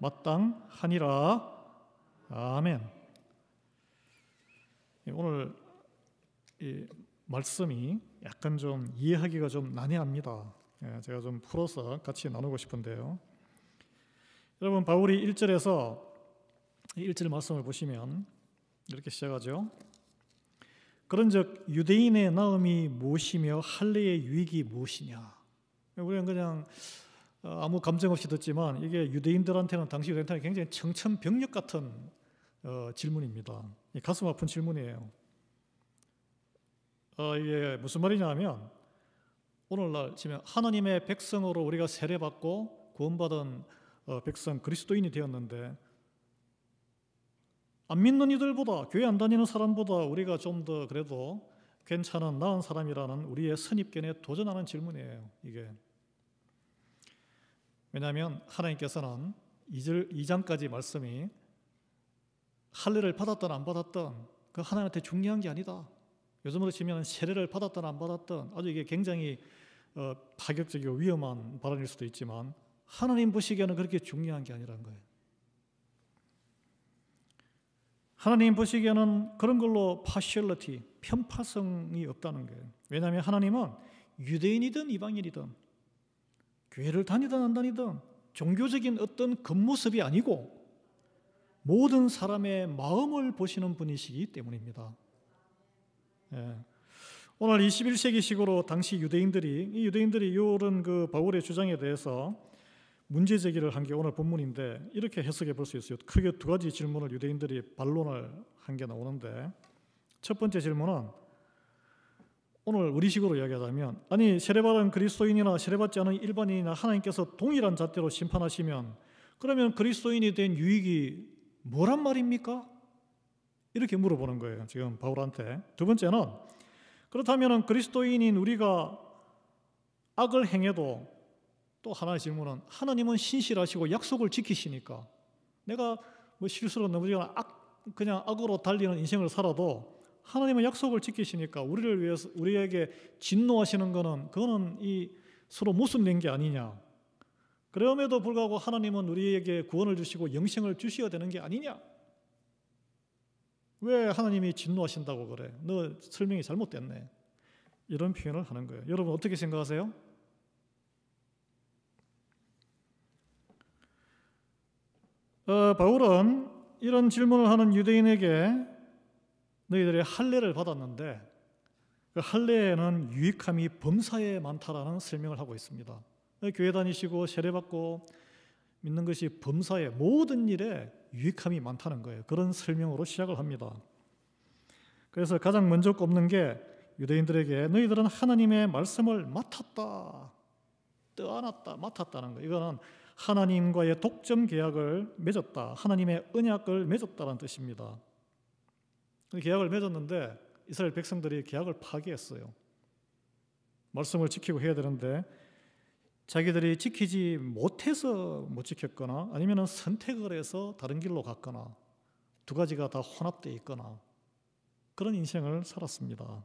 마땅하니라. 아멘. 오늘 이 말씀이 약간 좀 이해하기가 좀 난해합니다. 제가 좀 풀어서 같이 나누고 싶은데요. 여러분, 바울이 1절에서 1절 말씀을 보시면 이렇게 시작하죠. 그런즉 유대인의 나음이 무엇이며 할례의 유익이 무엇이냐. 우리는 그냥 아무 감정 없이 듣지만 이게 유대인들한테는 당시 유대인들한테는 굉장히 청천벽력 같은 질문입니다. 가슴 아픈 질문이에요. 이게 무슨 말이냐 하면 오늘날 지금 하나님의 백성으로 우리가 세례받고 구원받은 백성 그리스도인이 되었는데 안 믿는 이들보다, 교회 안 다니는 사람보다 우리가 좀 더 그래도 괜찮은 나은 사람이라는 우리의 선입견에 도전하는 질문이에요. 이게 왜냐하면 하나님께서는 2장까지 말씀이 할례를 받았든 안 받았든 그 하나님한테 중요한 게 아니다. 요즘으로 치면 세례를 받았든 안 받았든 아주 이게 굉장히 파격적이고 위험한 발언일 수도 있지만 하나님 보시기에는 그렇게 중요한 게 아니라는 거예요. 하나님 보시기에는 그런 걸로 partiality, 편파성이 없다는 거예요. 왜냐하면 하나님은 유대인이든 이방인이든 교회를 다니든 안 다니든 종교적인 어떤 겉모습이 아니고 모든 사람의 마음을 보시는 분이시기 때문입니다. 오늘 21세기식으로 당시 유대인들이 이런 그 바울의 주장에 대해서 문제 제기를 한 게 오늘 본문인데 이렇게 해석해 볼 수 있어요. 크게 두 가지 질문을 유대인들이 반론을 한 게 나오는데 첫 번째 질문은 오늘 우리식으로 이야기하자면 아니 세례받은 그리스도인이나 세례받지 않은 일반인이나 하나님께서 동일한 잣대로 심판하시면 그러면 그리스도인이 된 유익이 뭐란 말입니까? 이렇게 물어보는 거예요. 지금 바울한테. 두 번째는 그렇다면 그리스도인인 우리가 악을 행해도 또 하나의 질문은 하나님은 신실하시고 약속을 지키시니까 내가 뭐 실수로 넘어지거나 그냥 악으로 달리는 인생을 살아도 하나님은 약속을 지키시니까 우리를 위해서 우리에게 진노하시는 그거는 이 서로 모순된 게 아니냐. 그럼에도 불구하고 하나님은 우리에게 구원을 주시고 영생을 주셔야 되는 게 아니냐. 왜 하나님이 진노하신다고 그래? 너 설명이 잘못됐네. 이런 표현을 하는 거예요. 여러분 어떻게 생각하세요? 바울은 이런 질문을 하는 유대인에게 너희들이 할례를 받았는데 그 할례에는 유익함이 범사에 많다라는 설명을 하고 있습니다. 교회 다니시고 세례받고 믿는 것이 범사에 모든 일에 유익함이 많다는 거예요. 그런 설명으로 시작을 합니다. 그래서 가장 먼저 꼽는 게 유대인들에게 너희들은 하나님의 말씀을 맡았다, 떠안았다, 맡았다는 거예요. 이거는 하나님과의 독점 계약을 맺었다, 하나님의 언약을 맺었다는 뜻입니다. 계약을 맺었는데 이스라엘 백성들이 계약을 파기했어요. 말씀을 지키고 해야 되는데 자기들이 지키지 못해서 못 지켰거나 아니면 선택을 해서 다른 길로 갔거나 두 가지가 다 혼합되어 있거나 그런 인생을 살았습니다.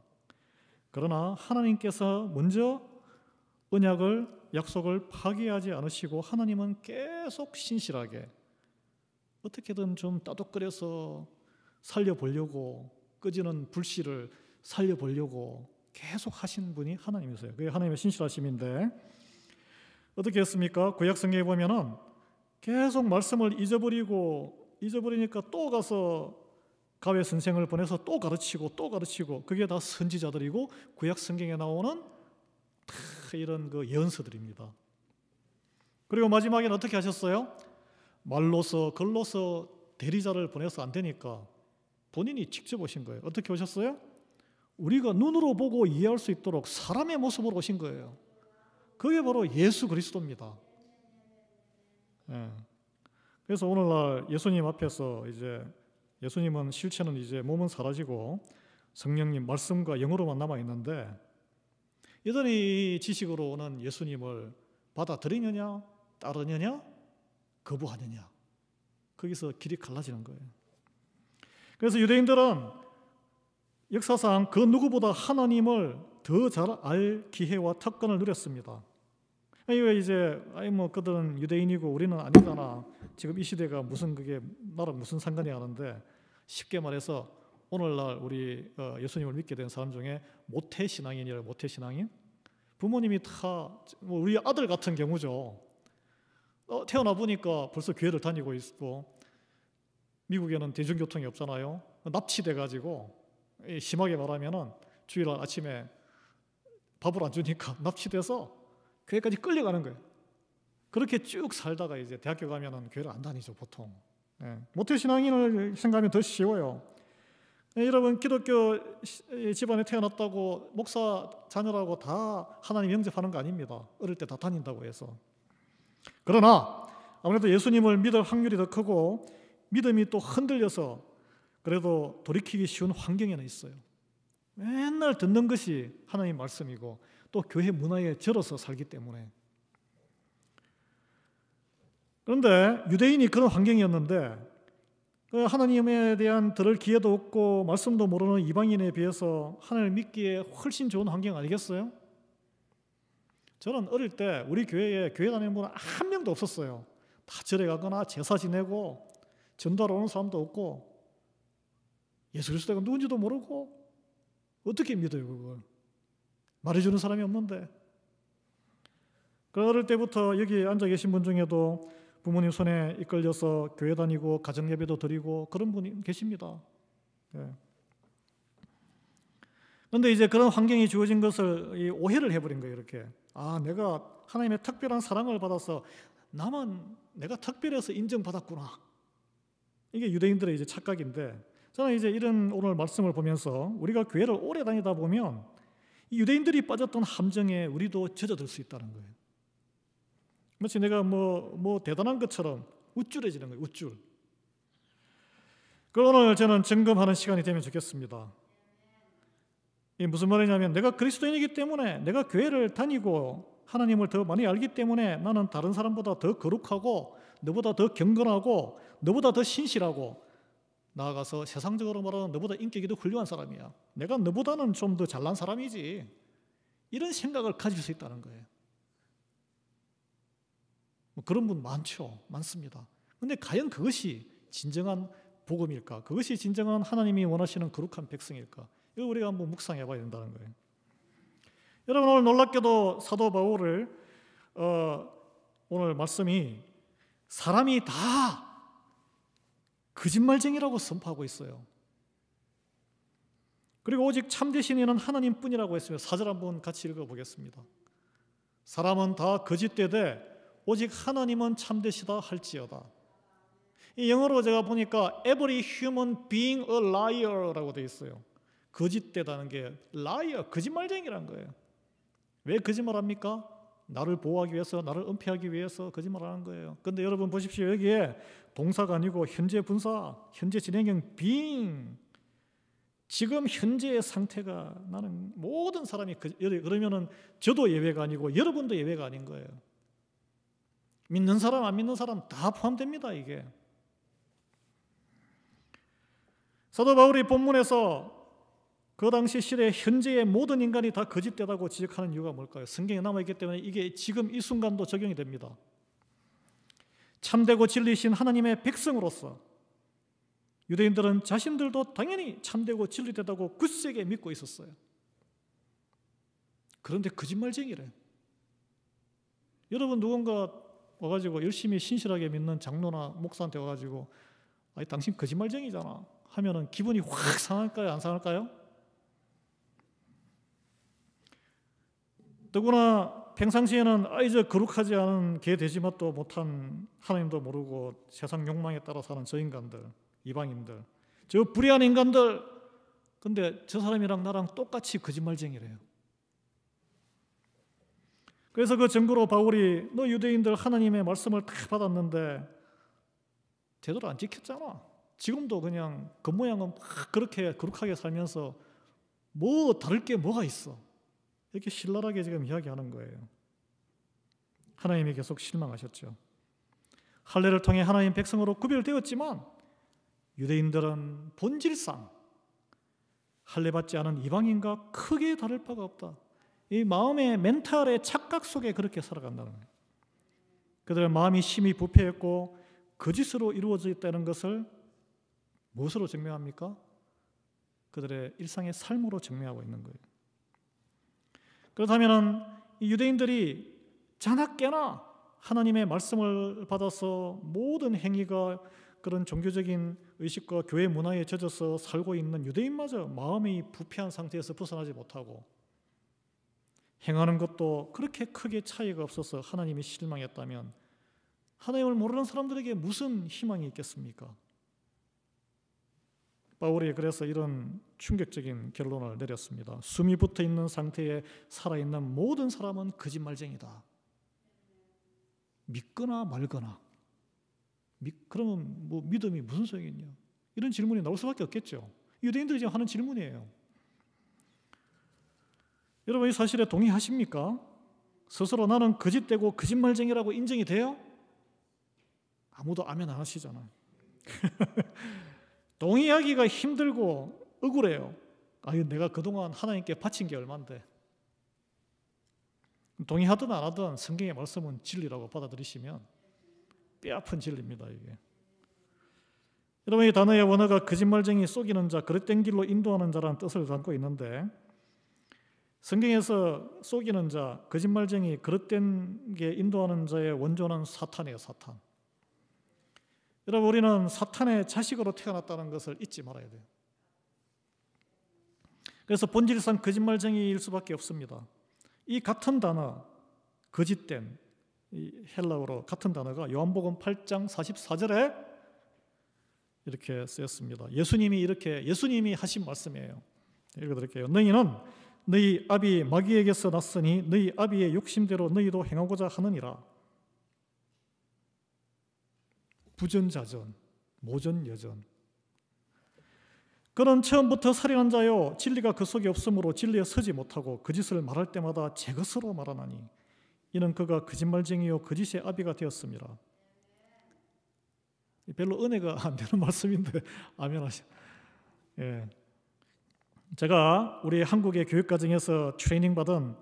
그러나 하나님께서 먼저 언약을, 약속을 파기하지 않으시고 하나님은 계속 신실하게 어떻게든 좀 따독거려서 살려보려고 꺼지는 불씨를 살려보려고 계속 하신 분이 하나님이세요. 그게 하나님의 신실하심인데 어떻게 했습니까? 구약 성경에 보면은 계속 말씀을 잊어버리니까 또 가서 가외 선생을 보내서 또 가르치고 그게 다 선지자들이고 구약 성경에 나오는 이런 그 예언서들입니다. 그리고 마지막에는 어떻게 하셨어요? 말로서 글로서 대리자를 보내서 안 되니까 본인이 직접 오신 거예요. 어떻게 오셨어요? 우리가 눈으로 보고 이해할 수 있도록 사람의 모습으로 오신 거예요. 그게 바로 예수 그리스도입니다. 그래서 오늘날 예수님 앞에서 이제 예수님은 실체는 이제 몸은 사라지고 성령님 말씀과 영으로만 남아 있는데 여전히 지식으로 오는 예수님을 받아들이느냐, 따르느냐, 거부하느냐, 거기서 길이 갈라지는 거예요. 그래서 유대인들은 역사상 그 누구보다 하나님을 더 잘 알 기회와 특권을 누렸습니다. 왜 이제 뭐 그들은 유대인이고 우리는 아니잖아. 지금 이 시대가 무슨 그게 나랑 무슨 상관이 하는데, 쉽게 말해서 오늘날 우리 예수님을 믿게 된 사람 중에 모태 신앙인이라고. 모태 신앙인, 부모님이 다 뭐 우리 아들 같은 경우죠. 태어나 보니까 벌써 교회를 다니고 있고, 미국에는 대중교통이 없잖아요. 납치돼 가지고, 심하게 말하면은 주일날 아침에 밥을 안 주니까 납치돼서 교회까지 끌려가는 거예요. 그렇게 쭉 살다가 이제 대학교 가면은 교회를 안 다니죠, 보통. 모태 신앙인을 생각하면 더 쉬워요. 여러분, 기독교 집안에 태어났다고 목사 자녀라고 다 하나님 영접하는 거 아닙니다. 어릴 때 다 다닌다고 해서. 그러나 아무래도 예수님을 믿을 확률이 더 크고 믿음이 또 흔들려서 그래도 돌이키기 쉬운 환경에는 있어요. 맨날 듣는 것이 하나님 말씀이고 또 교회 문화에 절어서 살기 때문에. 그런데 유대인이 그런 환경이었는데 하나님에 대한 들을 기회도 없고 말씀도 모르는 이방인에 비해서 하나님을 믿기에 훨씬 좋은 환경 아니겠어요? 저는 어릴 때 우리 교회에 교회 다니는 분은 한 명도 없었어요. 다 절에 가거나 제사 지내고 전도하러 오는 사람도 없고, 예수 그리스도가 누군지도 모르고 어떻게 믿어요 그걸? 말해주는 사람이 없는데. 어릴 때부터 여기 앉아 계신 분 중에도 부모님 손에 이끌려서 교회 다니고 가정예배도 드리고 그런 분이 계십니다. 그런데 이제 그런 환경이 주어진 것을 오해를 해버린 거예요. 이렇게, 내가 하나님의 특별한 사랑을 받아서 나만 내가 특별해서 인정받았구나. 이게 유대인들의 이제 착각인데, 저는 이제 이런 오늘 말씀을 보면서 우리가 교회를 오래 다니다 보면 이 유대인들이 빠졌던 함정에 우리도 젖어들 수 있다는 거예요. 마치 내가 뭐 대단한 것처럼 우쭐해지는 거예요. 우쭐. 그 오늘 저는 점검하는 시간이 되면 좋겠습니다. 이게 무슨 말이냐면, 내가 그리스도인이기 때문에, 내가 교회를 다니고 하나님을 더 많이 알기 때문에 나는 다른 사람보다 더 거룩하고 너보다 더 경건하고 너보다 더 신실하고, 나아가서 세상적으로 말하면 너보다 인격이 더 훌륭한 사람이야. 내가 너보다는 좀 더 잘난 사람이지. 이런 생각을 가질 수 있다는 거예요. 그런 분 많습니다. 그런데 과연 그것이 진정한 복음일까? 그것이 진정한 하나님이 원하시는 거룩한 백성일까? 이거 우리가 한번 묵상해 봐야 된다는 거예요. 여러분, 오늘 놀랍게도 사도 바울을 오늘 말씀이 사람이 다 거짓말쟁이라고 선포하고 있어요. 그리고 오직 참된 신이는 하나님뿐이라고 했으며, 4절 한번 같이 읽어보겠습니다. 사람은 다 거짓되되 오직 하나님은 참되시다 할지어다. 이 영어로 제가 보니까 every human being a liar라고 되어 있어요. 거짓되다는 게 liar, 거짓말쟁이라는 거예요. 왜 거짓말합니까? 나를 보호하기 위해서, 나를 은폐하기 위해서 거짓말하는 거예요. 그런데 여러분 보십시오. 여기에 동사가 아니고 현재 분사, 현재 진행형 being, 지금 현재의 상태가, 나는 모든 사람이 그러면은 저도 예외가 아니고 여러분도 예외가 아닌 거예요. 믿는 사람 안 믿는 사람 다 포함됩니다. 이게 사도 바울이 본문에서 그 당시 시대의 현재의 모든 인간이 다 거짓되다고 지적하는 이유가 뭘까요? 성경에 남아있기 때문에 이게 지금 이 순간도 적용이 됩니다. 참되고 진리신 하나님의 백성으로서 유대인들은 자신들도 당연히 참되고 진리되다고 굳세게 믿고 있었어요. 그런데 거짓말쟁이래. 여러분, 누군가 와가지고 열심히 신실하게 믿는 장로나 목사한테 와가지고 당신 거짓말쟁이잖아 하면은 기분이 확 상할까요? 안 상할까요? 더구나 평상시에는 저 거룩하지 않은 개 돼지맛도 못한, 하나님도 모르고 세상 욕망에 따라 사는 저 인간들, 이방인들, 저 불의한 인간들, 근데 저 사람이랑 나랑 똑같이 거짓말쟁이래요. 그래서 그 증거로 바울이, 너 유대인들 하나님의 말씀을 다 받았는데 제대로 안 지켰잖아. 지금도 그냥 겉모양은 막 그렇게 거룩하게 살면서 뭐 다를 게 뭐가 있어. 이렇게 신랄하게 지금 이야기하는 거예요. 하나님이 계속 실망하셨죠. 할례를 통해 하나님 백성으로 구별되었지만 유대인들은 본질상 할례 받지 않은 이방인과 크게 다를 바가 없다. 이 마음의 멘탈의 착각 속에 그렇게 살아간다는 거예요. 그들의 마음이 심히 부패했고 거짓으로 이루어져 있다는 것을 무엇으로 증명합니까? 그들의 일상의 삶으로 증명하고 있는 거예요. 그렇다면 이 유대인들이 자나깨나 하나님의 말씀을 받아서 모든 행위가 그런 종교적인 의식과 교회 문화에 젖어서 살고 있는 유대인마저 마음이 부패한 상태에서 벗어나지 못하고 행하는 것도 그렇게 크게 차이가 없어서 하나님이 실망했다면 하나님을 모르는 사람들에게 무슨 희망이 있겠습니까? 바울이 그래서 이런 충격적인 결론을 내렸습니다. 숨이 붙어 있는 상태에 살아있는 모든 사람은 거짓말쟁이다. 믿거나 말거나. 그러면 뭐 믿음이 무슨 소용이냐? 이런 질문이 나올 수밖에 없겠죠. 유대인들이 지금 하는 질문이에요. 여러분 이 사실에 동의하십니까? 스스로 나는 거짓되고 거짓말쟁이라고 인정이 돼요? 아무도 아멘 안 하시잖아. 동의하기가 힘들고 억울해요. 내가 그동안 하나님께 바친 게 얼만데. 동의하든 안 하든 성경의 말씀은 진리라고 받아들이시면 뼈아픈 진리입니다. 이게. 여러분 이 단어의 원어가 거짓말쟁이, 속이는 자, 그릇된 길로 인도하는 자라는 뜻을 담고 있는데 성경에서 속이는 자, 거짓말쟁이, 그릇된 게 인도하는 자의 원조는 사탄이에요. 사탄. 여러분 우리는 사탄의 자식으로 태어났다는 것을 잊지 말아야 돼요. 그래서 본질상 거짓말쟁이일 수밖에 없습니다. 이 같은 단어, 거짓된, 이 헬라어로 같은 단어가 요한복음 8장 44절에 이렇게 쓰였습니다. 예수님이 하신 말씀이에요. 읽어드릴게요. 너희는 너희 아비 마귀에게서 났으니 너희 아비의 욕심대로 너희도 행하고자 하느니라. 부전자전, 모전여전. 그는 처음부터 살인한 자요 진리가 그 속에 없으므로 진리에 서지 못하고 거짓을 말할 때마다 제 것으로 말하나니 이는 그가 거짓말쟁이요 거짓의 아비가 되었습니다. 별로 은혜가 안 되는 말씀인데 아멘 하시. 예. 제가 우리 한국의 교육 과정에서 트레이닝 받은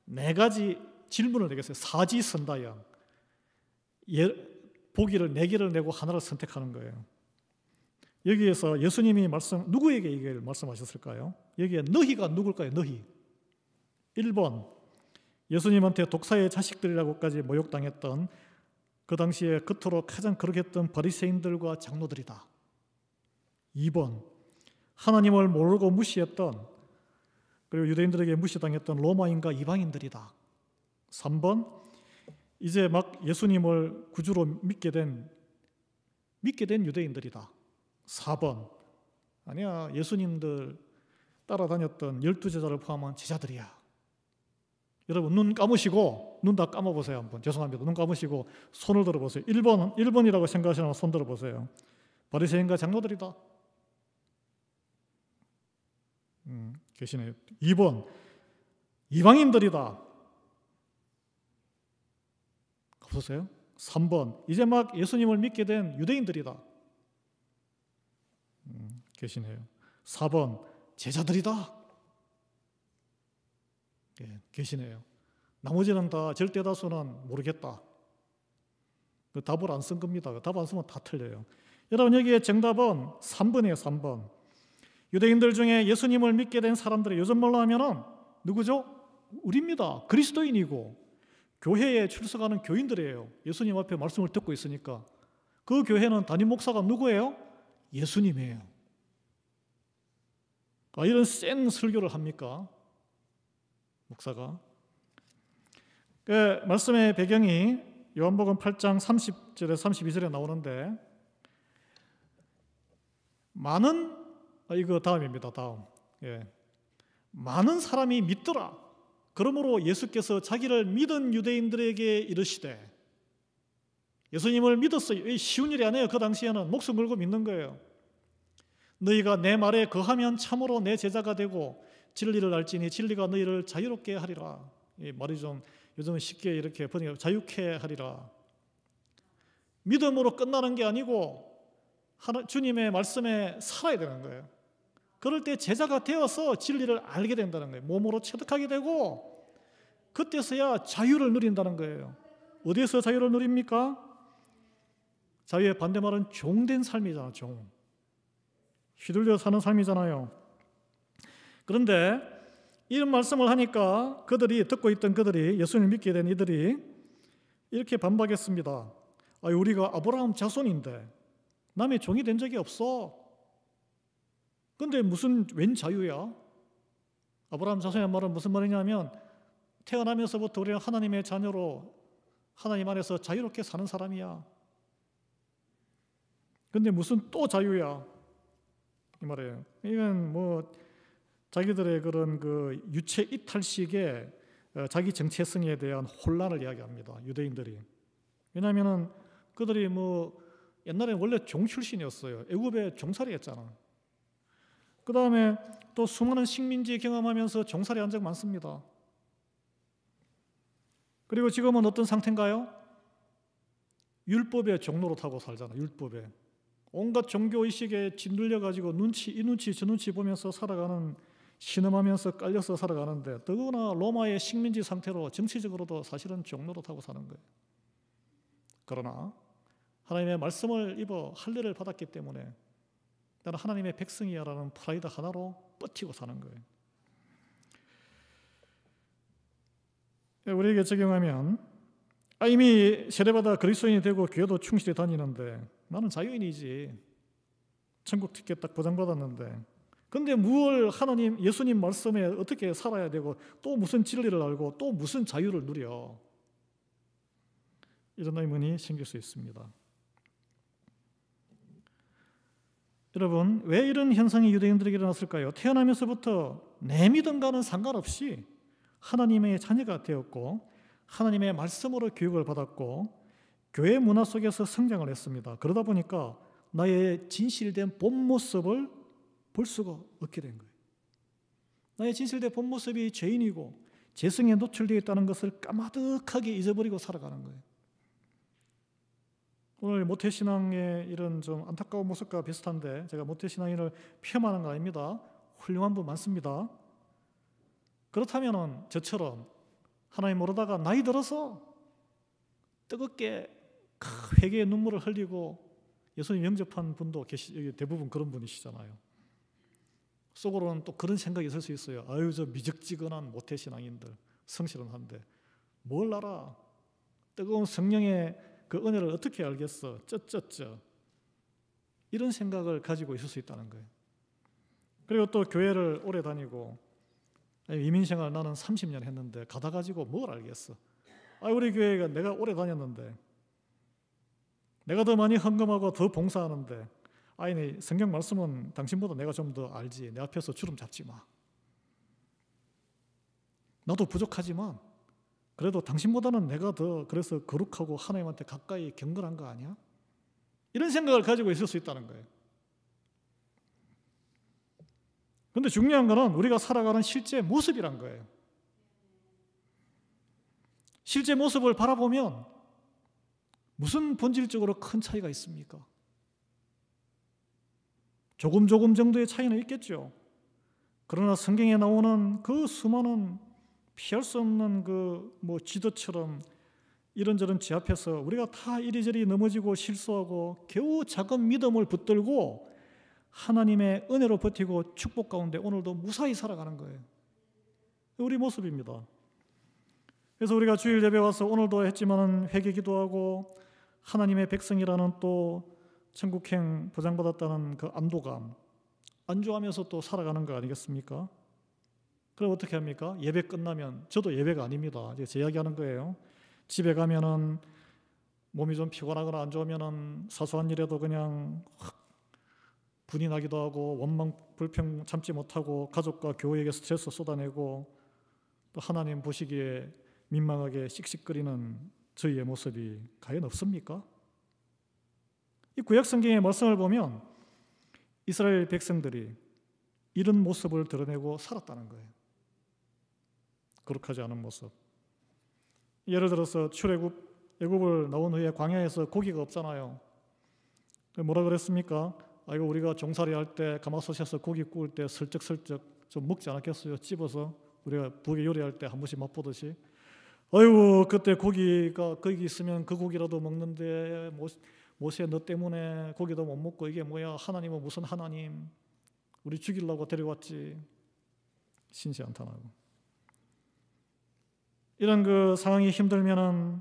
4가지 질문을 내겠어요. 사지선다형. 보기를 4개를 내고 하나를 선택하는 거예요. 여기에서 예수님이 누구에게 이걸 말씀하셨을까요? 여기에 너희가 누굴까요? 너희. 1번 예수님한테 독사의 자식들이라고까지 모욕당했던 그 당시에 겉으로 가장 거룩했던 바리새인들과 장로들이다. 2번 하나님을 모르고 무시했던 그리고 유대인들에게 무시당했던 로마인과 이방인들이다. 3번 이제 막 예수님을 구주로 믿게 된 유대인들이다. 4번 아니야 예수님들 따라다녔던 12제자를 포함한 제자들이야. 여러분 눈 감으시고 눈 다 감아보세요. 한번 죄송합니다. 눈 감으시고 손을 들어보세요. 1번이라고 생각하시면 손 들어보세요. 바리새인과 장로들이다. 계시네요. 2번 이방인들이다. 보세요. 3번 이제 막 예수님을 믿게 된 유대인들이다. 계시네요. 4번 제자들이다. 예, 계시네요. 나머지는 다 절대다수는 모르겠다. 그 답을 안 쓴 겁니다. 답 안 쓰면 다 틀려요. 여러분 여기에 정답은 3번이에요. 3번. 유대인들 중에 예수님을 믿게 된 사람들이 요즘 말로 하면은 누구죠? 우리입니다. 그리스도인이고 교회에 출석하는 교인들이에요. 예수님 앞에 말씀을 듣고 있으니까. 그 교회는 담임 목사가 누구예요? 예수님이에요. 이런 센 설교를 합니까? 목사가. 그 말씀의 배경이 요한복음 8장 30절에 32절에 나오는데 이거 다음입니다. 다음. 예. 많은 사람이 믿더라. 그러므로 예수께서 자기를 믿은 유대인들에게 이르시되 예수님을 믿었어요. 쉬운 일이 아니에요. 그 당시에는 목숨 걸고 믿는 거예요. 너희가 내 말에 거하면 참으로 내 제자가 되고 진리를 알지니 진리가 너희를 자유롭게 하리라. 이 말이 좀 요즘은 쉽게 이렇게 번역해 자유케 하리라. 믿음으로 끝나는 게 아니고 주님의 말씀에 살아야 되는 거예요. 그럴 때 제자가 되어서 진리를 알게 된다는 거예요. 몸으로 체득하게 되고 그때서야 자유를 누린다는 거예요. 어디에서 자유를 누립니까? 자유의 반대말은 종된 삶이잖아. 종. 휘둘려 사는 삶이잖아요. 그런데 이런 말씀을 하니까 듣고 있던 그들이, 예수님을 믿게 된 이들이 이렇게 반박했습니다. 우리가 아브라함 자손인데 남의 종이 된 적이 없어. 근데 웬 자유야? 아브라함 자손이란 말은 무슨 말이냐면 태어나면서부터 우리는 하나님의 자녀로 하나님 안에서 자유롭게 사는 사람이야. 근데 무슨 또 자유야? 이 말이에요. 이건 자기들의 그런 그 유체 이탈식의 자기 정체성에 대한 혼란을 이야기합니다. 유대인들이. 왜냐하면은 그들이 옛날에 원래 종 출신이었어요. 애굽에 종살이 했잖아. 그 다음에 또 수많은 식민지 경험하면서 종살이 한 적 많습니다. 그리고 지금은 어떤 상태인가요? 율법의 종노릇하고 살잖아. 율법에. 온갖 종교의식에 짓눌려가지고 이 눈치 저 눈치 보면서 살아가는, 신음하면서 깔려서 살아가는데, 더구나 로마의 식민지 상태로 정치적으로도 사실은 종노릇하고 사는 거예요. 그러나 하나님의 말씀을 입어 할례를 받았기 때문에 나는 하나님의 백성이야라는 프라이드 하나로 버티고 사는 거예요. 우리에게 적용하면 이미 세례받아 그리스도인이 되고 교회도 충실히 다니는데 나는 자유인이지. 천국 티켓 딱 보장받았는데 근데 무얼 예수님 말씀에 어떻게 살아야 되고 또 무슨 진리를 알고 또 무슨 자유를 누려? 이런 의문이 생길 수 있습니다. 여러분, 왜 이런 현상이 유대인들에게 일어났을까요? 태어나면서부터 내 믿음과는 상관없이 하나님의 자녀가 되었고 하나님의 말씀으로 교육을 받았고 교회 문화 속에서 성장을 했습니다. 그러다 보니까 나의 진실된 본 모습을 볼 수가 없게 된 거예요. 나의 진실된 본 모습이 죄인이고 죄성에 노출되어 있다는 것을 까마득하게 잊어버리고 살아가는 거예요. 오늘 모태신앙의 이런 좀 안타까운 모습과 비슷한데 제가 모태신앙인을 폄하하는 거 아닙니다. 훌륭한 분 많습니다. 그렇다면 저처럼 하나님 모르다가 나이 들어서 뜨겁게 회개의 눈물을 흘리고 예수님 영접한 분도 대부분 그런 분이시잖아요. 속으로는 또 그런 생각이 있을 수 있어요. 저 미적지근한 모태신앙인들 성실은 한데 뭘 알아? 뜨거운 성령의 그 은혜를 어떻게 알겠어? 이런 생각을 가지고 있을 수 있다는 거예요. 그리고 또 교회를 오래 다니고 이민생활 나는 30년 했는데 가다 가지고 뭘 알겠어? 우리 교회가 내가 오래 다녔는데 내가 더 많이 헌금하고 더 봉사하는데 성경 말씀은 당신보다 내가 좀 더 알지. 내 앞에서 주름 잡지 마. 나도 부족하지만 그래도 당신보다는 내가 더 그래서 거룩하고 하나님한테 가까이 경건한 거 아니야? 이런 생각을 가지고 있을 수 있다는 거예요. 그런데 중요한 거는 우리가 살아가는 실제 모습이란 거예요. 실제 모습을 바라보면 무슨 본질적으로 큰 차이가 있습니까? 조금 정도의 차이는 있겠죠. 그러나 성경에 나오는 그 수많은 피할 수 없는 지도처럼 이런저런 지 앞에서 우리가 다 이리저리 넘어지고 실수하고 겨우 작은 믿음을 붙들고 하나님의 은혜로 버티고 축복 가운데 오늘도 무사히 살아가는 거예요. 우리 모습입니다. 그래서 우리가 주일 예배 와서 오늘도 했지만 회개 기도하고 하나님의 백성이라는 또 천국행 보장받았다는 그 안도감 안주하면서 또 살아가는 거 아니겠습니까? 그럼 어떻게 합니까? 예배 끝나면 저도 예배가 아닙니다. 제 이야기하는 거예요. 집에 가면은 몸이 좀 피곤하거나 안 좋으면은 사소한 일에도 그냥 분이 나기도 하고 원망 불평 참지 못하고 가족과 교회에게 스트레스 쏟아내고 또 하나님 보시기에 민망하게 씩씩거리는 저희의 모습이 과연 없습니까? 이 구약 성경의 말씀을 보면 이스라엘 백성들이 이런 모습을 드러내고 살았다는 거예요. 거룩하지 않은 모습. 예를 들어서 애굽을 나온 후에 광야에서 고기가 없잖아요. 뭐라 그랬습니까? 이거 우리가 종살이 할 때 가마솥에서 고기 구울 때 슬쩍슬쩍 좀 먹지 않았겠어요? 찝어서 우리가 부엌에 요리할 때 한 번씩 맛보듯이. 아이고 그때 고기가 거기 있으면 그 고기라도 먹는데 모세 너 때문에 고기도 못 먹고 이게 뭐야? 하나님은 무슨 하나님? 우리 죽이려고 데려왔지. 신세 한탄하고. 이런 그 상황이 힘들면은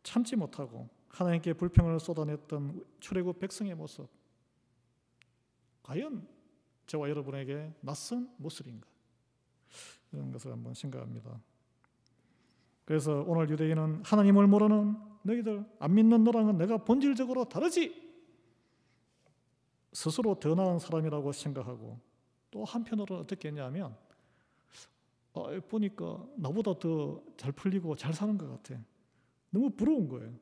참지 못하고 하나님께 불평을 쏟아냈던 출애굽 백성의 모습, 과연 저와 여러분에게 낯선 모습인가? 이런 것을 한번 생각합니다. 그래서 오늘 유대인은 하나님을 모르는 너희들, 안 믿는 너랑은 내가 본질적으로 다르지, 스스로 더 나은 사람이라고 생각하고, 또 한편으로는 어떻게 했냐면 보니까 나보다 더 잘 풀리고 잘 사는 것 같아. 너무 부러운 거예요.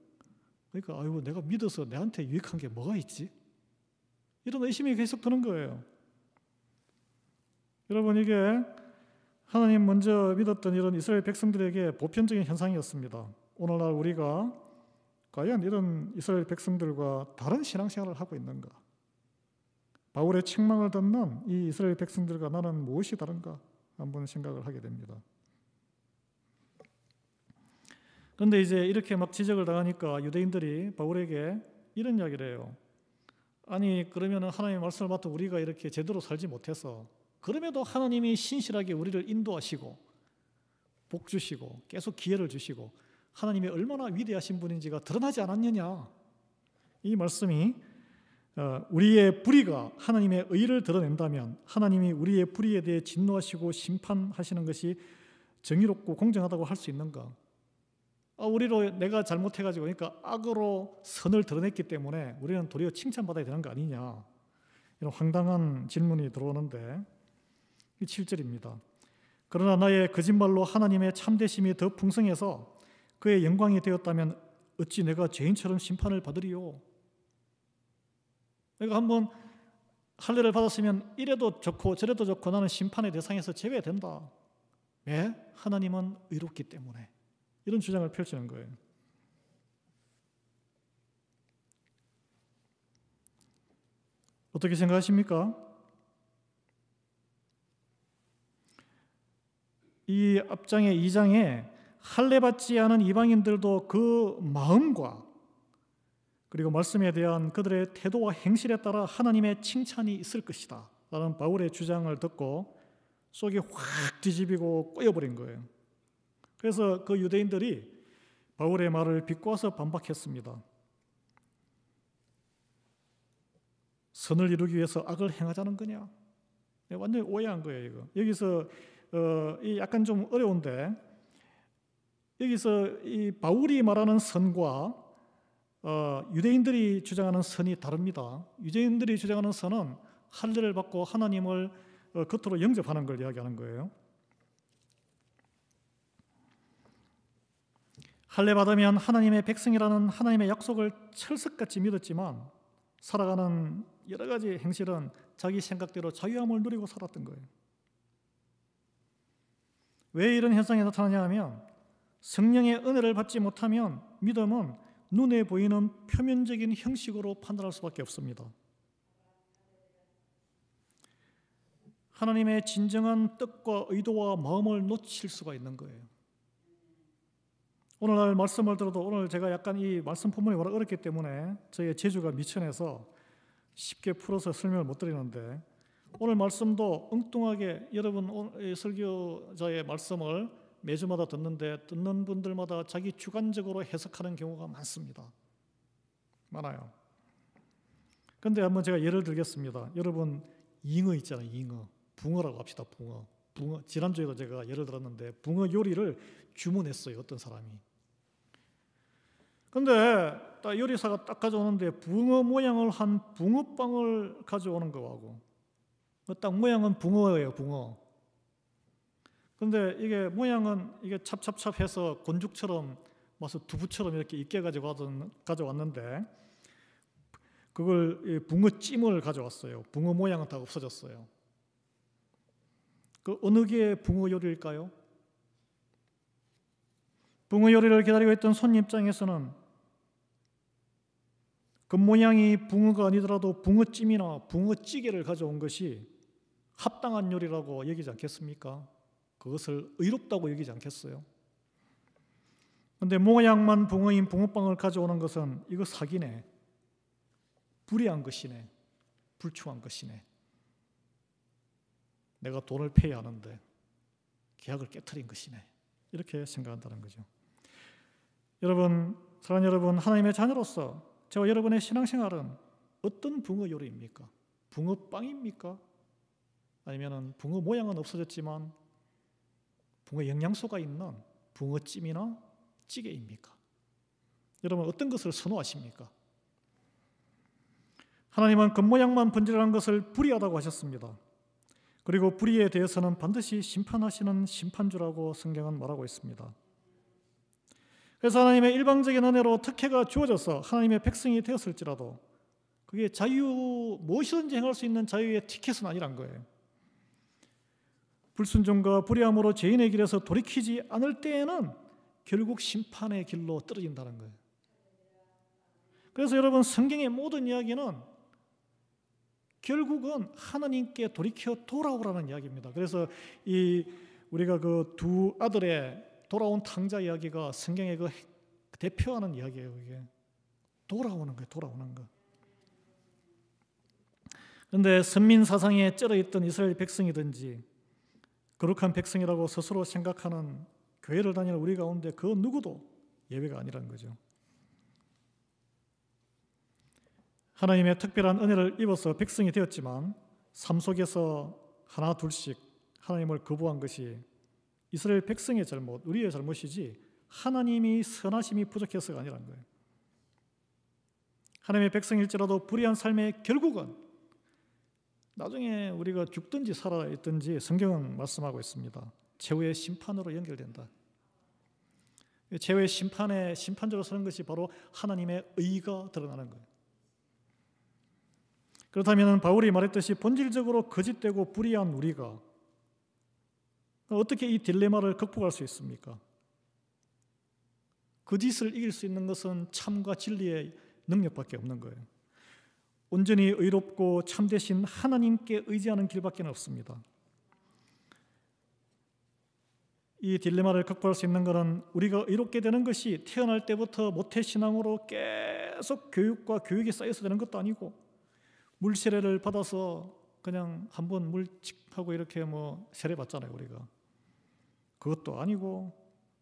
그러니까 아이고 내가 믿어서 내한테 유익한 게 뭐가 있지? 이런 의심이 계속 드는 거예요. 여러분, 이게 하나님 먼저 믿었던 이런 이스라엘 백성들에게 보편적인 현상이었습니다. 오늘날 우리가 과연 이런 이스라엘 백성들과 다른 신앙생활을 하고 있는가? 바울의 책망을 듣는 이 이스라엘 백성들과 나는 무엇이 다른가? 한번 생각을 하게 됩니다. 그런데 이제 이렇게 막 지적을 당하니까 유대인들이 바울에게 이런 이야기를 해요. 아니 그러면 하나님의 말씀을 받고 우리가 이렇게 제대로 살지 못해서 그럼에도 하나님이 신실하게 우리를 인도하시고 복 주시고 계속 기회를 주시고 하나님이 얼마나 위대하신 분인지가 드러나지 않았느냐. 이 말씀이 우리의 불의가 하나님의 의를 드러낸다면 하나님이 우리의 불의에 대해 진노하시고 심판하시는 것이 정의롭고 공정하다고 할 수 있는가? 우리로 내가 잘못해가지고 그러니까 악으로 선을 드러냈기 때문에 우리는 도리어 칭찬받아야 되는 거 아니냐? 이런 황당한 질문이 들어오는데 7절입니다. 그러나 나의 거짓말로 하나님의 참되심이 더 풍성해서 그의 영광이 되었다면 어찌 내가 죄인처럼 심판을 받으리요? 내가 한번 할례를 받았으면 이래도 좋고 저래도 좋고 나는 심판의 대상에서 제외된다. 왜? 하나님은 의롭기 때문에. 이런 주장을 펼치는 거예요. 어떻게 생각하십니까? 이 앞장의 2장에 할례 받지 않은 이방인들도 그 마음과 그리고 말씀에 대한 그들의 태도와 행실에 따라 하나님의 칭찬이 있을 것이다 라는 바울의 주장을 듣고 속이 확 뒤집히고 꼬여버린 거예요. 그래서 그 유대인들이 바울의 말을 비꼬아서 반박했습니다. 선을 이루기 위해서 악을 행하자는 거냐? 완전히 오해한 거예요. 이거. 여기서 약간 좀 어려운데 여기서 이 바울이 말하는 선과 유대인들이 주장하는 선이 다릅니다. 유대인들이 주장하는 선은 할례를 받고 하나님을 겉으로 영접하는 걸 이야기하는 거예요. 할례 받으면 하나님의 백성이라는 하나님의 약속을 철석같이 믿었지만 살아가는 여러 가지 행실은 자기 생각대로 자유함을 누리고 살았던 거예요. 왜 이런 현상이 나타나냐 하면 성령의 은혜를 받지 못하면 믿음은 눈에 보이는 표면적인 형식으로 판단할 수밖에 없습니다. 하나님의 진정한 뜻과 의도와 마음을 놓칠 수가 있는 거예요. 오늘날 말씀을 들어도 오늘 제가 약간 이 말씀 본문이 워낙 어렵기 때문에 저의 재주가 미천해서 쉽게 풀어서 설명을 못 드리는데 오늘 말씀도 엉뚱하게 여러분 설교자의 말씀을 매주마다 듣는데 듣는 분들마다 자기 주관적으로 해석하는 경우가 많습니다. 많아요. 그런데 한번 제가 예를 들겠습니다. 여러분 잉어 있잖아요. 잉어. 붕어라고 합시다. 붕어. 지난주에도 제가 예를 들었는데 붕어 요리를 주문했어요. 어떤 사람이. 그런데 딱 요리사가 딱 가져오는데 붕어 모양을 한 붕어빵을 가져오는 거하고 딱 모양은 붕어예요. 붕어. 그런데 이게 모양은 이게 찹찹찹해서 곤죽처럼 마치 두부처럼 이렇게 익게 가져왔는데 그걸 붕어찜을 가져왔어요. 붕어 모양은 다 없어졌어요. 그 어느 게 붕어 요리일까요? 붕어 요리를 기다리고 있던 손님 입장에서는 그 모양이 붕어가 아니더라도 붕어찜이나 붕어찌개를 가져온 것이 합당한 요리라고 여기지 않겠습니까? 그것을 의롭다고 여기지 않겠어요? 그런데 모양만 붕어인 붕어빵을 가져오는 것은 이거 사기네, 불의한 것이네, 불충한 것이네. 내가 돈을 패야 하는데 계약을 깨트린 것이네, 이렇게 생각한다는 거죠. 여러분, 사랑하는 여러분, 하나님의 자녀로서 저와 여러분의 신앙생활은 어떤 붕어 요리입니까? 붕어빵입니까? 아니면 붕어 모양은 없어졌지만 붕어 영양소가 있는 붕어찜이나 찌개입니까? 여러분, 어떤 것을 선호하십니까? 하나님은 겉모양만 번지르는 것을 불의하다고 하셨습니다. 그리고 불의에 대해서는 반드시 심판하시는 심판주라고 성경은 말하고 있습니다. 그래서 하나님의 일방적인 은혜로 특혜가 주어져서 하나님의 백성이 되었을지라도 그게 자유, 무엇이든지 행할 수 있는 자유의 티켓은 아니란 거예요. 불순종과 불의함으로 죄인의 길에서 돌이키지 않을 때에는 결국 심판의 길로 떨어진다는 거예요. 그래서 여러분, 성경의 모든 이야기는 결국은 하나님께 돌이켜 돌아오라는 이야기입니다. 그래서 우리가 그 두 아들의 돌아온 탕자 이야기가 성경의 그 대표하는 이야기예요. 이게 돌아오는 거예요. 돌아오는 거. 그런데 선민 사상에 쩔어있던 이스라엘 백성이든지 거룩한 백성이라고 스스로 생각하는 교회를 다니는 우리 가운데 그 누구도 예외가 아니라는 거죠. 하나님의 특별한 은혜를 입어서 백성이 되었지만 삶 속에서 하나 둘씩 하나님을 거부한 것이 이스라엘 백성의 잘못, 우리의 잘못이지 하나님이 선하심이 부족해서가 아니라는 거예요. 하나님의 백성일지라도 불의한 삶의 결국은 나중에 우리가 죽든지 살아있든지 성경은 말씀하고 있습니다. 최후의 심판으로 연결된다. 최후의 심판의 심판자로 서는 것이 바로 하나님의 의가 드러나는 거예요. 그렇다면 바울이 말했듯이 본질적으로 거짓되고 불의한 우리가 어떻게 이 딜레마를 극복할 수 있습니까? 거짓을 이길 수 있는 것은 참과 진리의 능력밖에 없는 거예요. 온전히 의롭고 참되신 하나님께 의지하는 길밖에 없습니다. 이 딜레마를 극복할 수 있는 것은 우리가 의롭게 되는 것이 태어날 때부터 모태신앙으로 계속 교육과 교육이 쌓여서 되는 것도 아니고 물 세례를 받아서 그냥 한번 물칙하고 이렇게 세례 받잖아요. 우리가 그것도 아니고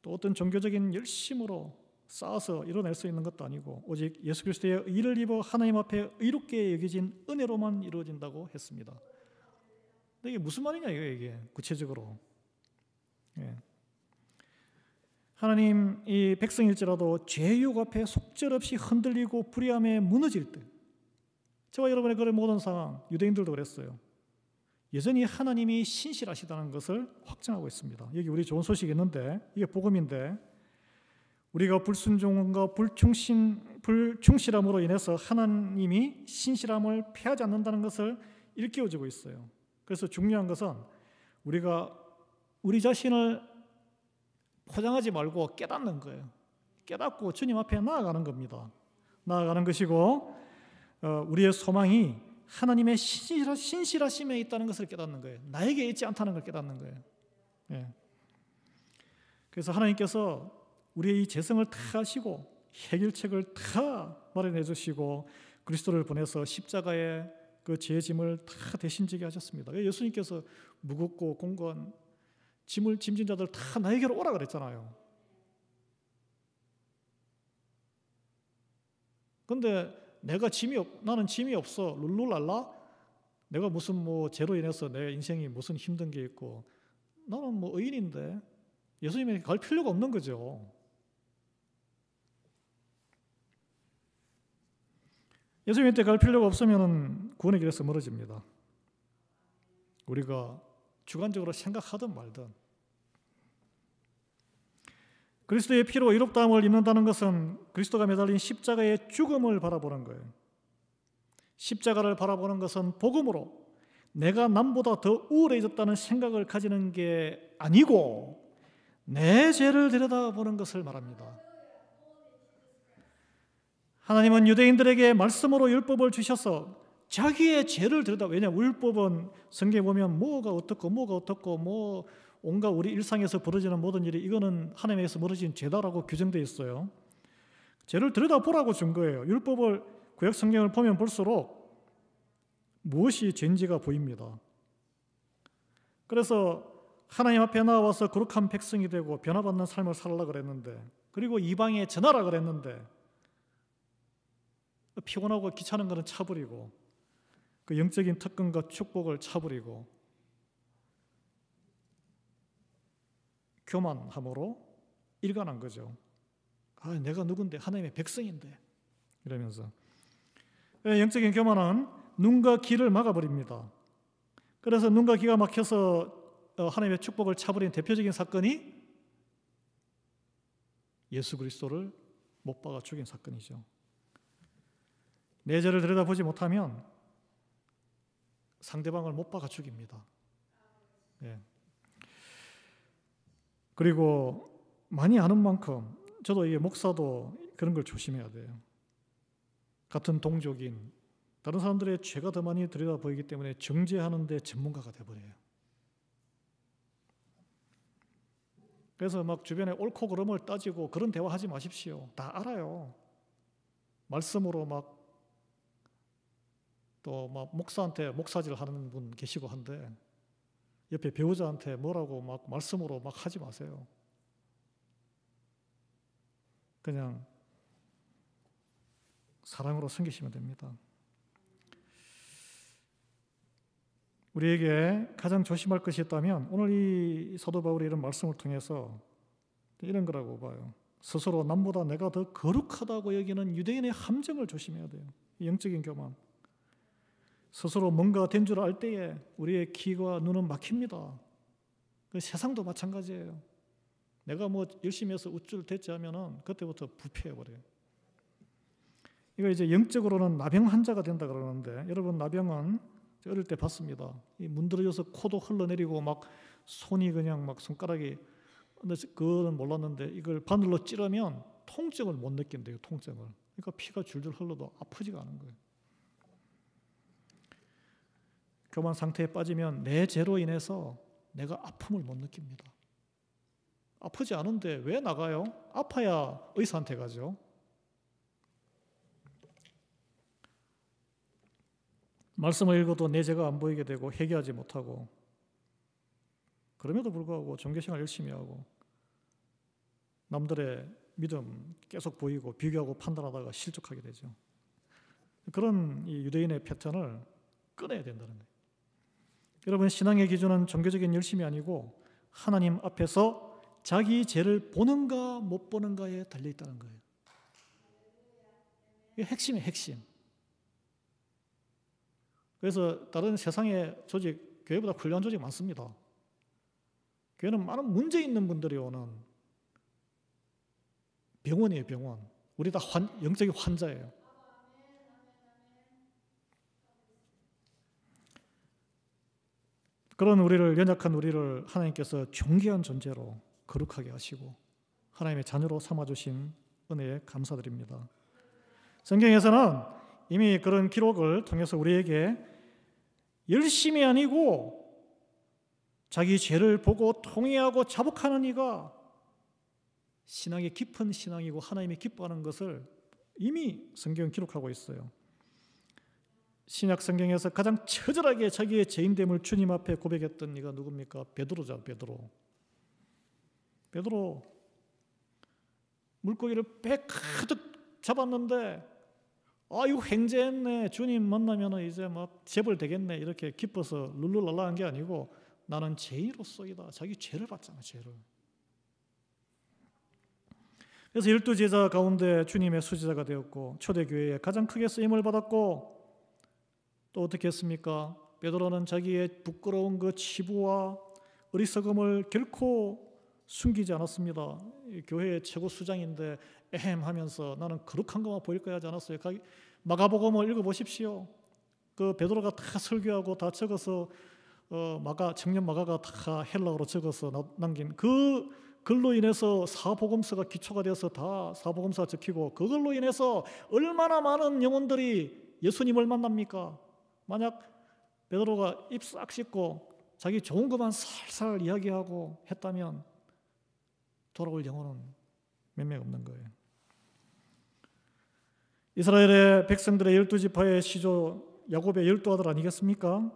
또 어떤 종교적인 열심으로 쌓아서 이뤄낼 수 있는 것도 아니고 오직 예수 그리스도의 의를 입어 하나님 앞에 의롭게 여겨진 은혜로만 이루어진다고 했습니다. 근데 이게 무슨 말이냐 이게 구체적으로. 예. 하나님 이 백성일지라도 죄욕 앞에 속절없이 흔들리고 불의함에 무너질 때 저와 여러분의 그런 모든 상황, 유대인들도 그랬어요. 여전히 하나님이 신실하시다는 것을 확증하고 있습니다. 여기 우리 좋은 소식이 있는데 이게 복음인데 우리가 불순종과 불충실함으로 인해서 하나님이 신실함을 폐하지 않는다는 것을 일깨워주고 있어요. 그래서 중요한 것은 우리가 우리 자신을 포장하지 말고 깨닫는 거예요. 깨닫고 주님 앞에 나아가는 겁니다. 나아가는 것이고 우리의 소망이 하나님의 신실하심에 있다는 것을 깨닫는 거예요. 나에게 있지 않다는 걸 깨닫는 거예요. 예. 그래서 하나님께서 우리의 이 죄성을 다 하시고 해결책을 다 마련해 주시고 그리스도를 보내서 십자가에 그 죄의 짐을 다 대신 지게 하셨습니다. 예수님께서 무겁고 공고한 짐을 짐진 자들 다 나에게로 오라 그랬잖아요. 그런데 나는 짐이 없어. 룰루랄라? 내가 무슨 죄로 인해서 내 인생이 무슨 힘든 게 있고 나는 의인인데 예수님에게 갈 필요가 없는 거죠. 예수님한테 갈 필요가 없으면 구원의 길에서 멀어집니다. 우리가 주관적으로 생각하든 말든 그리스도의 피로 의롭다함을 입는다는 것은 그리스도가 매달린 십자가의 죽음을 바라보는 거예요. 십자가를 바라보는 것은 복음으로 내가 남보다 더 우월해졌다는 생각을 가지는 게 아니고 내 죄를 들여다보는 것을 말합니다. 하나님은 유대인들에게 말씀으로 율법을 주셔서 자기의 죄를 들여다 왜냐하면 율법은 성경에 보면 뭐가 어떻고 온갖 우리 일상에서 벌어지는 모든 일이 이거는 하나님에게서 벌어진 죄다라고 규정되어 있어요. 죄를 들여다보라고 준 거예요. 율법을, 구약 성경을 보면 볼수록 무엇이 죄인지가 보입니다. 그래서 하나님 앞에 나와서 거룩한 백성이 되고 변화받는 삶을 살으려고 그랬는데, 그리고 이방에 전하라 그랬는데 피곤하고 귀찮은 것은 차버리고 그 영적인 특권과 축복을 차버리고 교만함으로 일관한 거죠. 내가 누군데, 하나님의 백성인데 이러면서. 영적인 교만은 눈과 귀를 막아버립니다. 그래서 눈과 귀가 막혀서 하나님의 축복을 차버린 대표적인 사건이 예수 그리스도를 못 박아 죽인 사건이죠. 내 죄를 들여다보지 못하면 상대방을 못 박아 죽입니다. 예. 그리고 많이 아는 만큼 저도 이게 목사도 그런 걸 조심해야 돼요. 같은 동족인 다른 사람들의 죄가 더 많이 들여다보이기 때문에 정죄하는 데 전문가가 돼버려요. 그래서 막 주변에 옳고 그름을 따지고 그런 대화하지 마십시오. 다 알아요. 말씀으로 막 또 막 목사한테 목사질 하는 분 계시고 한데 옆에 배우자한테 뭐라고 막 말씀으로 막 하지 마세요. 그냥 사랑으로 섬기시면 됩니다. 우리에게 가장 조심할 것이 있다면 오늘 이 사도 바울이 이런 말씀을 통해서 이런 거라고 봐요. 스스로 남보다 내가 더 거룩하다고 여기는 유대인의 함정을 조심해야 돼요. 영적인 교만. 스스로 뭔가 된 줄 알 때에 우리의 귀와 눈은 막힙니다. 그 세상도 마찬가지예요. 내가 뭐 열심히 해서 우쭐 대지 하면은 그때부터 부패해버려요. 이거 이제 영적으로는 나병 환자가 된다 그러는데, 여러분 나병은 어릴 때 봤습니다. 문드러져서 코도 흘러내리고 막 손이 그냥 막 손가락이, 근데 그거는 몰랐는데 이걸 바늘로 찌르면 통증을 못 느낀대요. 통증을. 그러니까 피가 줄줄 흘러도 아프지가 않은 거예요. 교만 상태에 빠지면 내 죄로 인해서 내가 아픔을 못 느낍니다. 아프지 않은데 왜 나가요? 아파야 의사한테 가죠. 말씀을 읽어도 내 죄가 안 보이게 되고 회개하지 못하고, 그럼에도 불구하고 종교생활 열심히 하고 남들의 믿음 계속 보이고 비교하고 판단하다가 실족하게 되죠. 그런 이 유대인의 패턴을 끊어야 된다는 거예요. 여러분, 신앙의 기준은 종교적인 열심이 아니고 하나님 앞에서 자기 죄를 보는가 못 보는가에 달려 있다는 거예요. 이게 핵심이에요, 핵심. 그래서 다른 세상의 조직, 교회보다 훌륭한 조직 많습니다. 교회는 많은 문제 있는 분들이 오는 병원이에요, 병원. 우리 다 영적인 환자예요. 그런 우리를, 연약한 우리를 하나님께서 존귀한 존재로 거룩하게 하시고 하나님의 자녀로 삼아주신 은혜에 감사드립니다. 성경에서는 이미 그런 기록을 통해서 우리에게 열심이 아니고 자기 죄를 보고 통회하고 자복하는 이가 신앙의 깊은 신앙이고 하나님이 기뻐하는 것을 이미 성경은 기록하고 있어요. 신약 성경에서 가장 처절하게 자기의 죄인됨을 주님 앞에 고백했던 이가 누굽니까? 베드로죠. 베드로 물고기를 배 가득 잡았는데 이거 횡재했네, 주님 만나면 이제 막 재벌 되겠네, 이렇게 기뻐서 룰루랄라한 게 아니고 나는 죄인으로서이다. 자기 죄를 봤잖아, 죄를. 그래서 12제자 가운데 주님의 수제자가 되었고 초대교회에 가장 크게 쓰임을 받았고, 또 어떻게 했습니까? 베드로는 자기의 부끄러운 그 치부와 어리석음을 결코 숨기지 않았습니다. 교회의 최고 수장인데 하면서 나는 거룩한 것만 보일 거야 하지 않았어요. 마가복음을 읽어보십시오. 그 베드로가 다 설교하고 다 적어서 청년 마가가 다 헬라어로 적어서 남긴 그 글로 인해서 사복음서가 기초가 되어서 다 사복음서가 적히고, 그걸로 인해서 얼마나 많은 영혼들이 예수님을 만납니까? 만약 베드로가 입 싹 씻고 자기 좋은 것만 살살 이야기하고 했다면 돌아올 영혼은 몇 명 없는 거예요. 이스라엘의 백성들의 12지파의 시조 야곱의 12아들 아니겠습니까?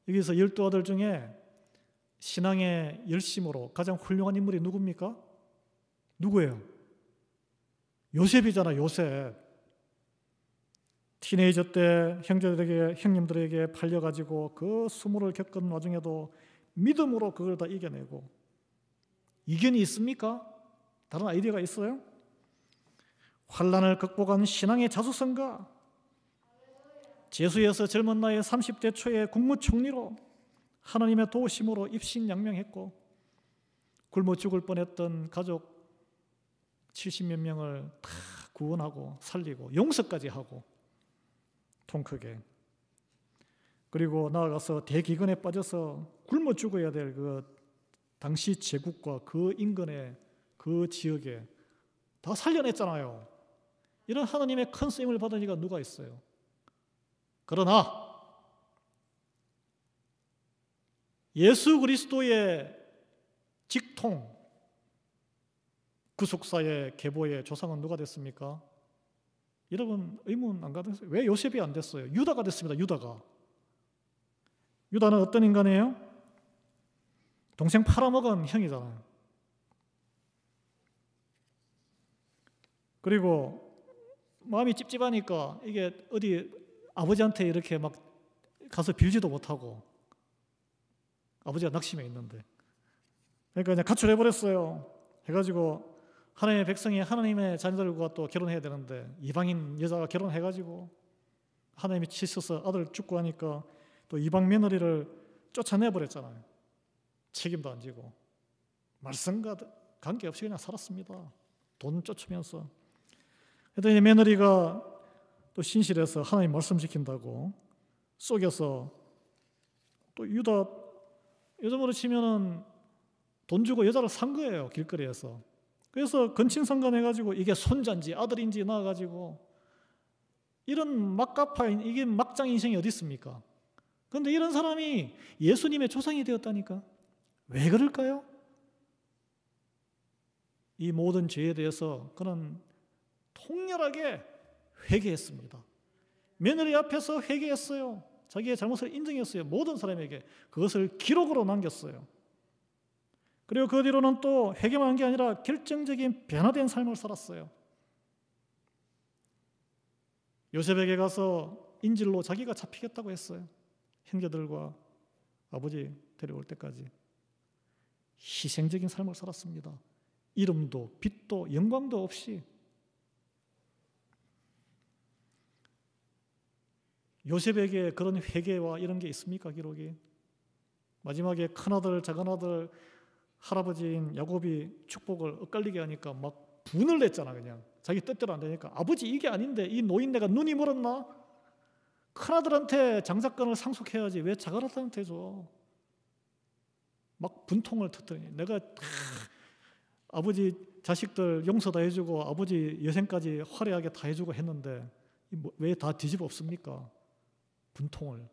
여기서 12아들 중에 신앙의 열심으로 가장 훌륭한 인물이 누굽니까? 누구예요? 요셉이잖아, 요셉. 티네이저 때 형님들에게 팔려가지고 그 수모를 겪은 와중에도 믿음으로 그걸 다 이겨내고. 이견이 있습니까? 다른 아이디어가 있어요? 환난을 극복한 신앙의 자수성가, 제수에서 젊은 나이에 30대 초에 국무총리로 하나님의 도우심으로 입신양명했고, 굶어 죽을 뻔했던 가족 70몇 명을 다 구원하고 살리고 용서까지 하고 통 크게. 그리고 나아가서 대기근에 빠져서 굶어 죽어야 될 그 당시 제국과 그 인근의 그 지역에 다 살려냈잖아요. 이런 하나님의 큰 쓰임을 받은 이가 누가 있어요? 그러나 예수 그리스도의 직통, 구속사의 계보의 조상은 누가 됐습니까? 여러분 의문 안 가졌어요? 왜 요셉이 안 됐어요? 유다가 됐습니다. 유다는 어떤 인간이에요? 동생 팔아먹은 형이잖아요. 그리고 마음이 찝찝하니까 이게 어디 아버지한테 이렇게 막 가서 빌지도 못하고, 아버지가 낙심해 있는데, 그러니까 그냥 가출해버렸어요. 해가지고 하나님의 백성이 하나님의 자녀들과 또 결혼해야 되는데 이방인 여자가 결혼해가지고 하나님이 치셔서 아들 죽고 하니까 또 이방 며느리를 쫓아내버렸잖아요. 책임도 안 지고 말씀과 관계없이 그냥 살았습니다. 돈 쫓으면서. 그랬더니 며느리가 또 신실해서 하나님 말씀 지킨다고 속여서 또 유다, 요즘으로 치면은 돈 주고 여자를 산 거예요, 길거리에서. 그래서 건친상간해가지고 이게 손자인지 아들인지 낳아가지고, 이런 막가파인, 이게 막장 인생이 어디 있습니까? 그런데 이런 사람이 예수님의 조상이 되었다니까. 왜 그럴까요? 이 모든 죄에 대해서 그는 통렬하게 회개했습니다. 며느리 앞에서 회개했어요. 자기의 잘못을 인정했어요. 모든 사람에게 그것을 기록으로 남겼어요. 그리고 그 뒤로는 또 회개만 한 게 아니라 결정적인 변화된 삶을 살았어요. 요셉에게 가서 인질로 자기가 잡히겠다고 했어요. 형제들과 아버지 데려올 때까지 희생적인 삶을 살았습니다. 이름도 빚도 영광도 없이. 요셉에게 그런 회개와 이런 게 있습니까? 기록이. 마지막에 큰아들 작은아들 할아버지인 야곱이 축복을 엇갈리게 하니까 막 분을 냈잖아. 그냥 자기 뜻대로 안 되니까. 아버지 이게 아닌데 이 노인네가 눈이 멀었나? 큰아들한테 장사건을 상속해야지 왜 작은아들한테 줘? 막 분통을 터뜨리니 내가 아버지 자식들 용서 다 해주고 아버지 여생까지 화려하게 다 해주고 했는데 왜 다 뒤집어 엎습니까? 분통을,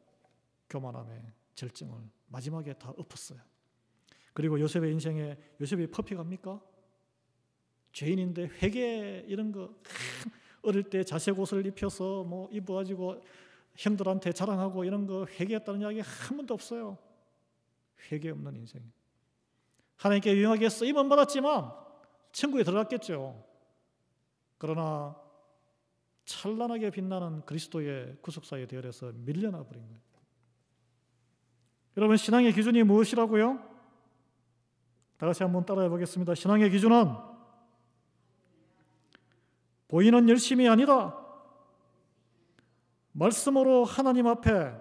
교만함에 절정을 마지막에 다 엎었어요. 그리고 요셉의 인생에 요셉이 퍼픽합니까? 죄인인데 회개 이런 거 어릴 때 자색 옷을 입혀서 뭐 입어가지고 형들한테 자랑하고 이런 거 회개했다는 이야기 한 번도 없어요. 회개 없는 인생. 하나님께 유용하게 쓰임은 받았지만 천국에 들어갔겠죠. 그러나 찬란하게 빛나는 그리스도의 구속사의 대열에서 밀려나 버린 거예요. 여러분, 신앙의 기준이 무엇이라고요? 다 같이 한번 따라해 보겠습니다. 신앙의 기준은 보이는 열심이 아니다. 말씀으로 하나님 앞에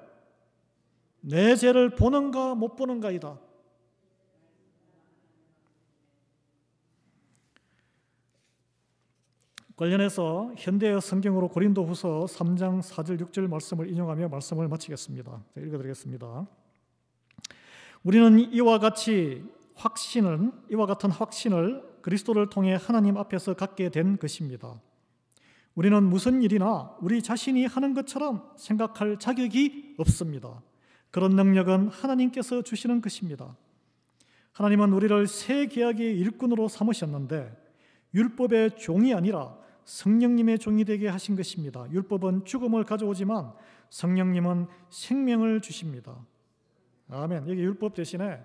내 죄를 보는가 못 보는가이다. 관련해서 현대의 성경으로 고린도후서 3장 4절 6절 말씀을 인용하며 말씀을 마치겠습니다. 읽어드리겠습니다. 우리는 이와 같은 확신을 그리스도를 통해 하나님 앞에서 갖게 된 것입니다. 우리는 무슨 일이나 우리 자신이 하는 것처럼 생각할 자격이 없습니다. 그런 능력은 하나님께서 주시는 것입니다. 하나님은 우리를 새 계약의 일꾼으로 삼으셨는데 율법의 종이 아니라 성령님의 종이 되게 하신 것입니다. 율법은 죽음을 가져오지만 성령님은 생명을 주십니다. 아멘. 여기 율법 대신에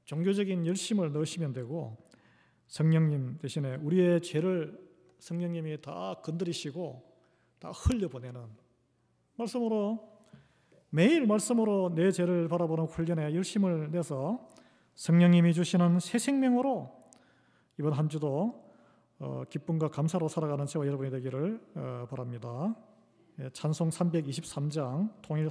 종교적인 열심을 넣으시면 되고 성령님 대신에 우리의 죄를 성령님이 다 건드리시고 다 흘려보내는 말씀으로 매일 말씀으로 내 죄를 바라보는 훈련에 열심을 내서 성령님이 주시는 새 생명으로 이번 한 주도 기쁨과 감사로 살아가는 저와 여러분이 되기를 바랍니다. 찬송 323장 통일